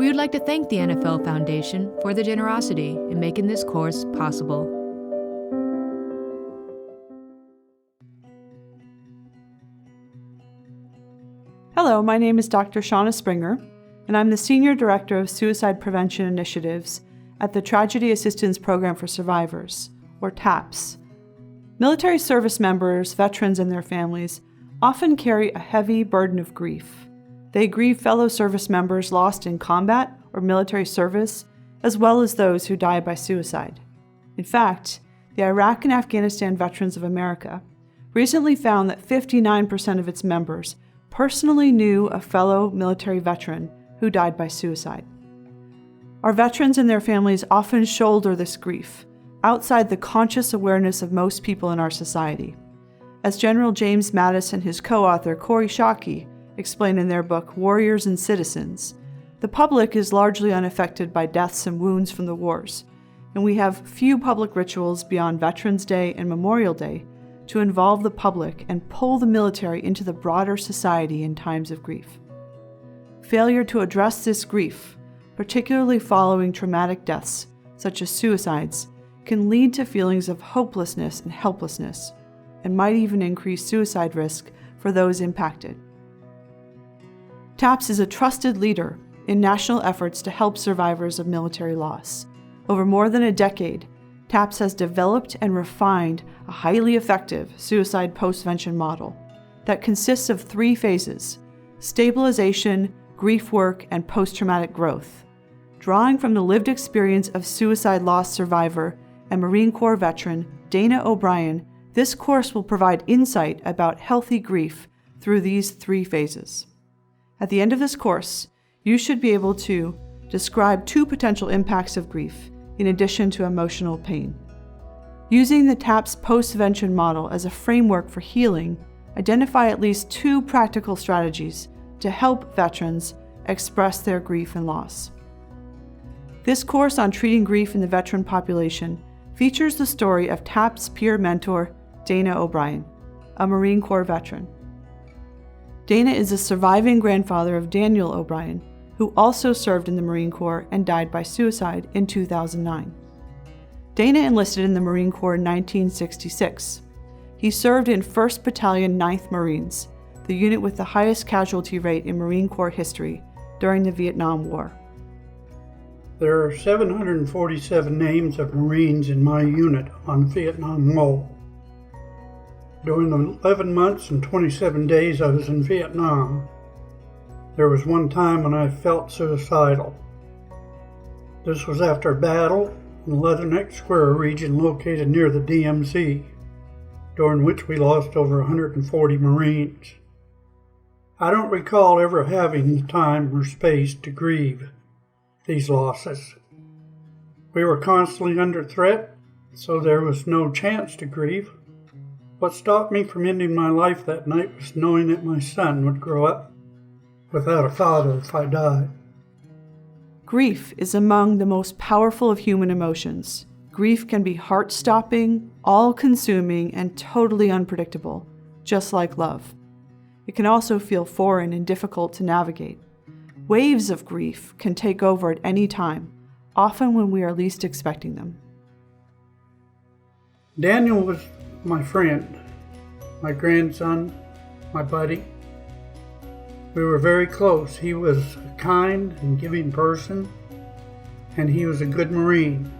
would like to thank the NFL Foundation for their generosity in making this course possible. Hello, my name is Dr. Shauna Springer, and I'm the Senior Director of Suicide Prevention Initiatives at the Tragedy Assistance Program for Survivors, or TAPS. Military service members, veterans, and their families often carry a heavy burden of grief. They grieve fellow service members lost in combat or military service, as well as those who die by suicide. In fact, the Iraq and Afghanistan Veterans of America recently found that 59% of its members personally knew a fellow military veteran who died by suicide. Our veterans and their families often shoulder this grief outside the conscious awareness of most people in our society. As General James Mattis and his co-author Corey Shockey explain in their book Warriors and Citizens, the public is largely unaffected by deaths and wounds from the wars, and we have few public rituals beyond Veterans Day and Memorial Day to involve the public and pull the military into the broader society in times of grief. Failure to address this grief, particularly following traumatic deaths, such as suicides, can lead to feelings of hopelessness and helplessness, and might even increase suicide risk for those impacted. TAPS is a trusted leader in national efforts to help survivors of military loss. Over more than a decade, TAPS has developed and refined a highly effective suicide postvention model that consists of 3 phases: stabilization, grief work, and post-traumatic growth. Drawing from the lived experience of suicide loss survivor and Marine Corps veteran Dana O'Brien, this course will provide insight about healthy grief through these 3 phases. At the end of this course, you should be able to describe 2 potential impacts of grief in addition to emotional pain. Using the TAPS postvention model as a framework for healing, identify at least 2 practical strategies to help veterans express their grief and loss. This course on treating grief in the veteran population features the story of TAPS peer mentor Dana O'Brien, a Marine Corps veteran. Dana is the surviving grandfather of Daniel O'Brien, who also served in the Marine Corps and died by suicide in 2009. Dana enlisted in the Marine Corps in 1966. He served in 1st Battalion 9th Marines, the unit with the highest casualty rate in Marine Corps history during the Vietnam War. There are 747 names of Marines in my unit on the Vietnam Wall. During the 11 months and 27 days I was in Vietnam, there was one time when I felt suicidal. This was after a battle in the Leatherneck Square region located near the DMZ, during which we lost over 140 Marines. I don't recall ever having time or space to grieve these losses. We were constantly under threat, so there was no chance to grieve. What stopped me from ending my life that night was knowing that my son would grow up without a father if I died. Grief is among the most powerful of human emotions. Grief can be heart-stopping, all-consuming, and totally unpredictable, just like love. It can also feel foreign and difficult to navigate. Waves of grief can take over at any time, often when we are least expecting them. Daniel was my friend, my grandson, my buddy. We were very close. He was a kind and giving person, and he was a good Marine.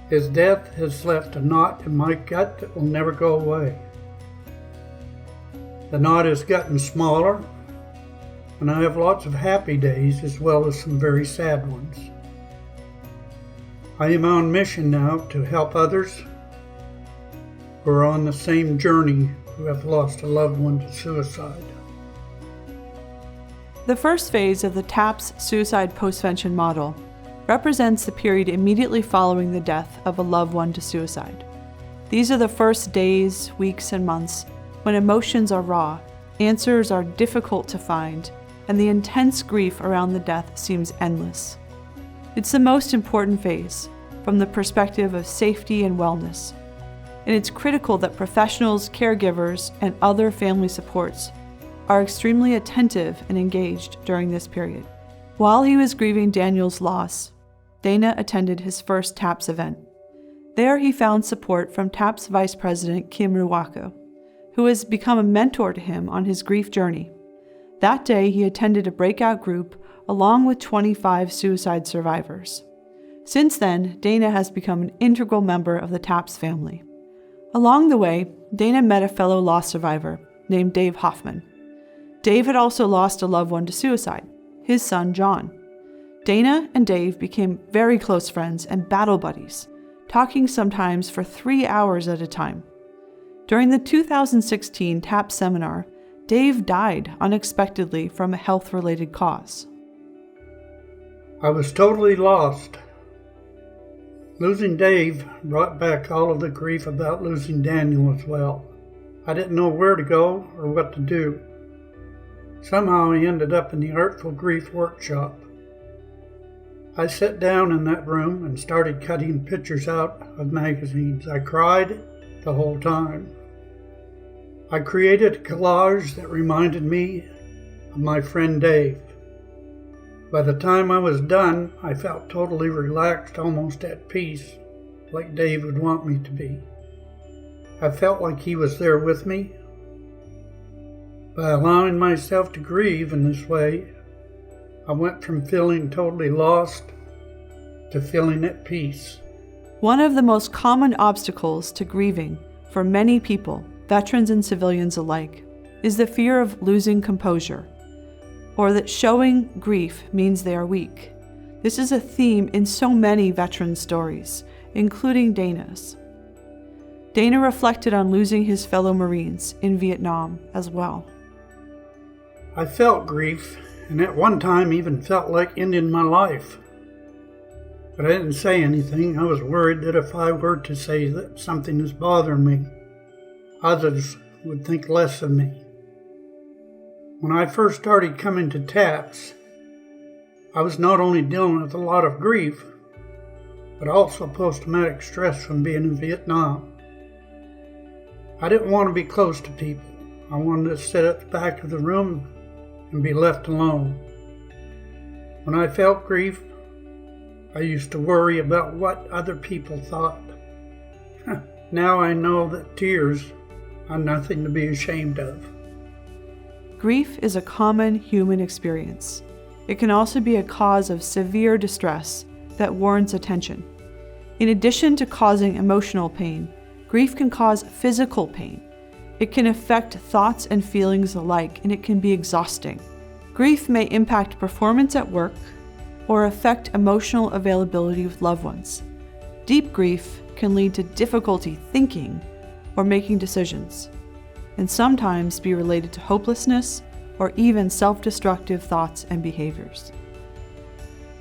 His death has left a knot in my gut that will never go away. The knot has gotten smaller, and I have lots of happy days as well as some very sad ones. I am on mission now to help others who are on the same journey who have lost a loved one to suicide. The first phase of the TAPS Suicide Postvention Model represents the period immediately following the death of a loved one to suicide. These are the first days, weeks, and months when emotions are raw, answers are difficult to find, and the intense grief around the death seems endless. It's the most important phase from the perspective of safety and wellness, and it's critical that professionals, caregivers, and other family supports are extremely attentive and engaged during this period. While he was grieving Daniel's loss, Dana attended his first TAPS event. There he found support from TAPS Vice President Kim Ruwako, who has become a mentor to him on his grief journey. That day he attended a breakout group along with 25 suicide survivors. Since then, Dana has become an integral member of the TAPS family. Along the way, Dana met a fellow loss survivor named Dave Hoffman. Dave had also lost a loved one to suicide, his son John. Dana and Dave became very close friends and battle buddies, talking sometimes for 3 hours at a time. During the 2016 TAPS seminar, Dave died unexpectedly from a health-related cause. I was totally lost. Losing Dave brought back all of the grief about losing Daniel as well. I didn't know where to go or what to do. Somehow I ended up in the Artful Grief workshop. I sat down in that room and started cutting pictures out of magazines. I cried the whole time. I created a collage that reminded me of my friend Dave. By the time I was done, I felt totally relaxed, almost at peace, like Dave would want me to be. I felt like he was there with me. By allowing myself to grieve in this way, I went from feeling totally lost to feeling at peace. One of the most common obstacles to grieving for many people, veterans and civilians alike, is the fear of losing composure, or that showing grief means they are weak. This is a theme in so many veteran stories, including Dana's. Dana reflected on losing his fellow Marines in Vietnam as well. I felt grief, and at one time even felt like ending my life. But I didn't say anything. I was worried that if I were to say that something is bothering me, others would think less of me. When I first started coming to TAPS, I was not only dealing with a lot of grief, but also post-traumatic stress from being in Vietnam. I didn't want to be close to people. I wanted to sit at the back of the room and be left alone. When I felt grief, I used to worry about what other people thought. Now I know that tears are nothing to be ashamed of. Grief is a common human experience. It can also be a cause of severe distress that warrants attention. In addition to causing emotional pain, grief can cause physical pain. It can affect thoughts and feelings alike, and it can be exhausting. Grief may impact performance at work or affect emotional availability with loved ones. Deep grief can lead to difficulty thinking or making decisions, and sometimes be related to hopelessness or even self-destructive thoughts and behaviors.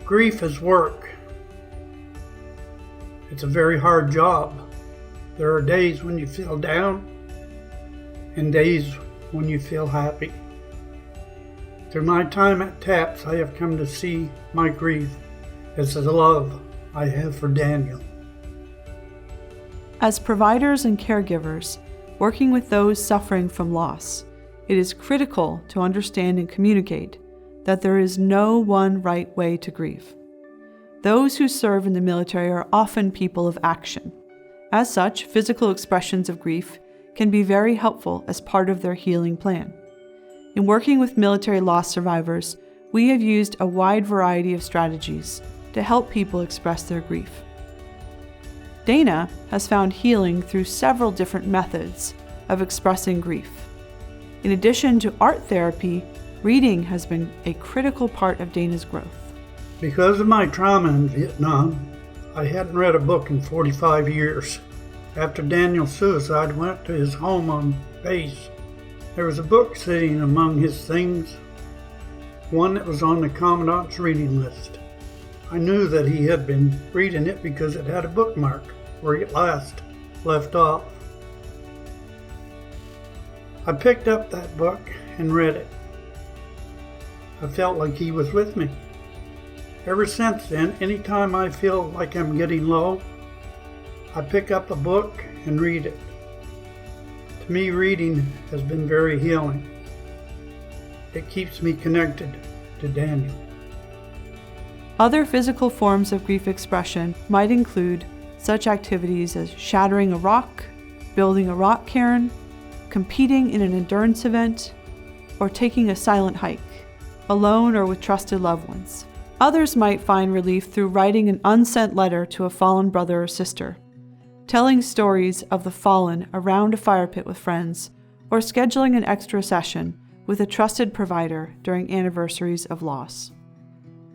Grief is work. It's a very hard job. There are days when you feel down and days when you feel happy. Through my time at TAPS, I have come to see my grief as the love I have for Daniel. As providers and caregivers, working with those suffering from loss, it is critical to understand and communicate that there is no one right way to grieve. Those who serve in the military are often people of action. As such, physical expressions of grief can be very helpful as part of their healing plan. In working with military loss survivors, we have used a wide variety of strategies to help people express their grief. Dana has found healing through several different methods of expressing grief. In addition to art therapy, reading has been a critical part of Dana's growth. Because of my trauma in Vietnam, I hadn't read a book in 45 years. After Daniel's suicide, I went to his home on base. There was a book sitting among his things, one that was on the Commandant's reading list. I knew that he had been reading it because it had a bookmark where it last left off. I picked up that book and read it. I felt like he was with me. Ever since then, anytime I feel like I'm getting low, I pick up a book and read it. To me, reading has been very healing. It keeps me connected to Daniel. Other physical forms of grief expression might include such activities as shattering a rock, building a rock cairn, competing in an endurance event, or taking a silent hike, alone or with trusted loved ones. Others might find relief through writing an unsent letter to a fallen brother or sister, telling stories of the fallen around a fire pit with friends, or scheduling an extra session with a trusted provider during anniversaries of loss.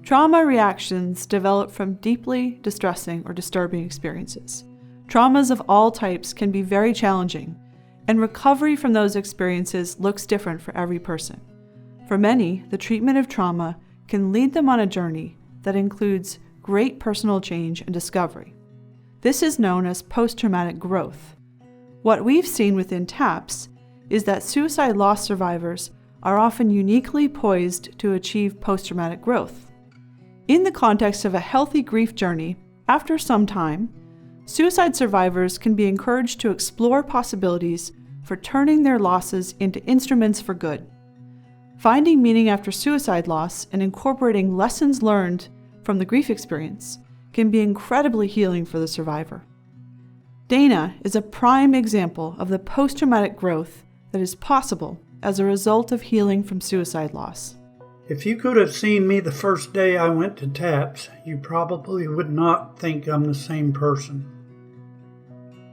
Trauma reactions develop from deeply distressing or disturbing experiences. Traumas of all types can be very challenging, and recovery from those experiences looks different for every person. For many, the treatment of trauma can lead them on a journey that includes great personal change and discovery. This is known as post-traumatic growth. What we've seen within TAPS is that suicide loss survivors are often uniquely poised to achieve post-traumatic growth. In the context of a healthy grief journey, after some time, suicide survivors can be encouraged to explore possibilities for turning their losses into instruments for good. Finding meaning after suicide loss and incorporating lessons learned from the grief experience can be incredibly healing for the survivor. Dana is a prime example of the post-traumatic growth that is possible as a result of healing from suicide loss. If you could have seen me the first day I went to TAPS, you probably would not think I'm the same person.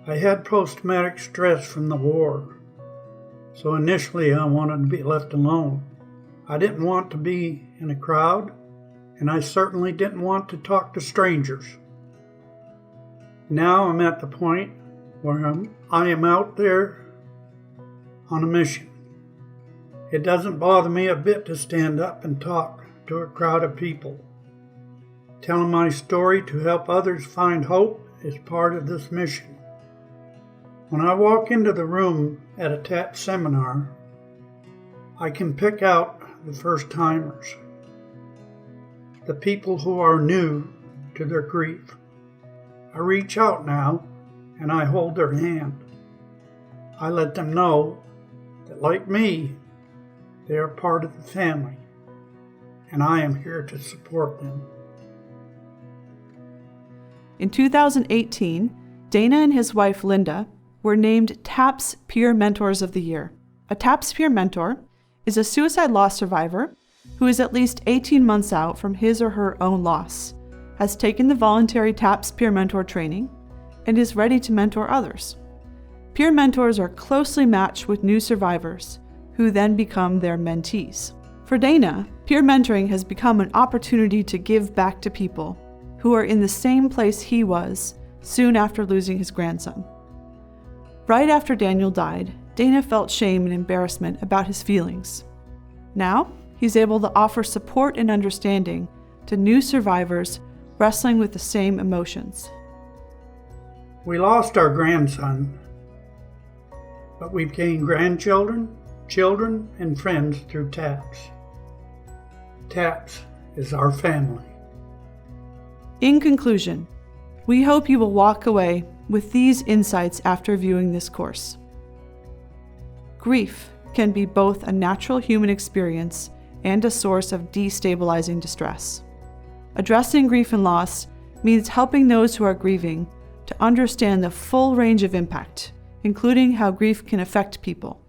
I had post-traumatic stress from the war, so initially I wanted to be left alone. I didn't want to be in a crowd, and I certainly didn't want to talk to strangers. Now I'm at the point where I am out there on a mission. It doesn't bother me a bit to stand up and talk to a crowd of people. Telling my story to help others find hope is part of this mission. When I walk into the room at a TAPS seminar, I can pick out the first-timers, the people who are new to their grief. I reach out now and I hold their hand. I let them know that, like me, they are part of the family, and I am here to support them. In 2018, Dana and his wife Linda were named TAPS Peer Mentors of the Year. A TAPS Peer Mentor is a suicide loss survivor who is at least 18 months out from his or her own loss, has taken the voluntary TAPS Peer Mentor training, and is ready to mentor others. Peer mentors are closely matched with new survivors, who then become their mentees. For Dana, peer mentoring has become an opportunity to give back to people who are in the same place he was soon after losing his grandson. Right after Daniel died, Dana felt shame and embarrassment about his feelings. Now, he's able to offer support and understanding to new survivors wrestling with the same emotions. We lost our grandson, but we've gained grandchildren, children, and friends through TAPS. TAPS is our family. In conclusion, we hope you will walk away with these insights after viewing this course. Grief can be both a natural human experience and a source of destabilizing distress. Addressing grief and loss means helping those who are grieving to understand the full range of impact, including how grief can affect people,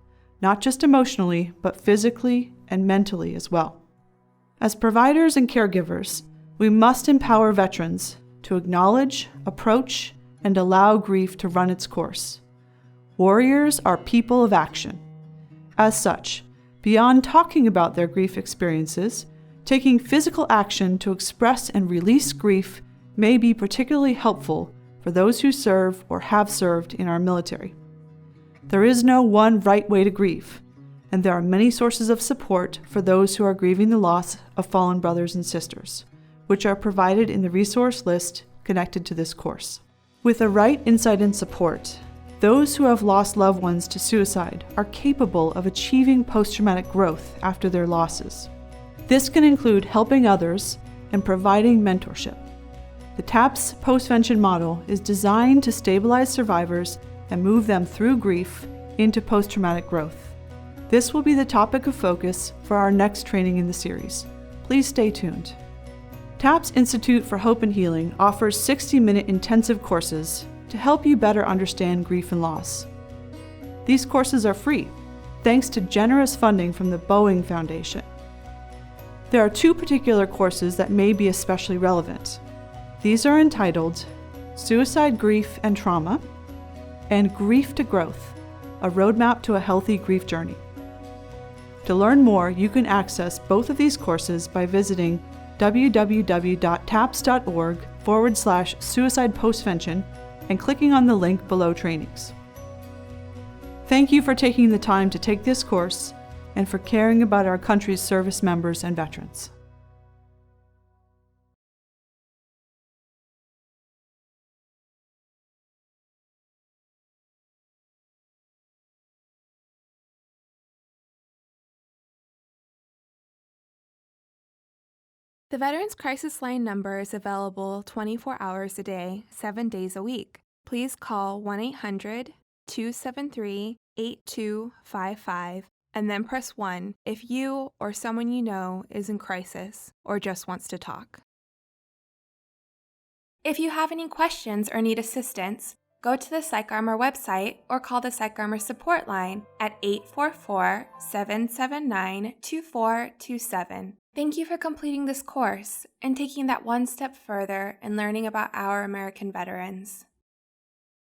not just emotionally, but physically and mentally as well. As providers and caregivers, we must empower veterans to acknowledge, approach, and allow grief to run its course. Warriors are people of action. As such, beyond talking about their grief experiences, taking physical action to express and release grief may be particularly helpful for those who serve or have served in our military. There is no one right way to grieve, and there are many sources of support for those who are grieving the loss of fallen brothers and sisters, which are provided in the resource list connected to this course. With the right insight and support, those who have lost loved ones to suicide are capable of achieving post-traumatic growth after their losses. This can include helping others and providing mentorship. The TAPS Postvention Model is designed to stabilize survivors and move them through grief into post-traumatic growth. This will be the topic of focus for our next training in the series. Please stay tuned. TAPS Institute for Hope and Healing offers 60-minute intensive courses to help you better understand grief and loss. These courses are free, thanks to generous funding from the Boeing Foundation. There are 2 particular courses that may be especially relevant. These are entitled Suicide, Grief, and Trauma, and Grief to Growth, a roadmap to a healthy grief journey. To learn more, you can access both of these courses by visiting www.taps.org/suicide postvention and clicking on the link below trainings. Thank you for taking the time to take this course and for caring about our country's service members and veterans. The Veterans Crisis Line number is available 24 hours a day, 7 days a week. Please call 1-800-273-8255 and then press 1 if you or someone you know is in crisis or just wants to talk. If you have any questions or need assistance, go to the PsychArmor website or call the PsychArmor support line at 844-779-2427. Thank you for completing this course and taking that one step further in learning about our American veterans.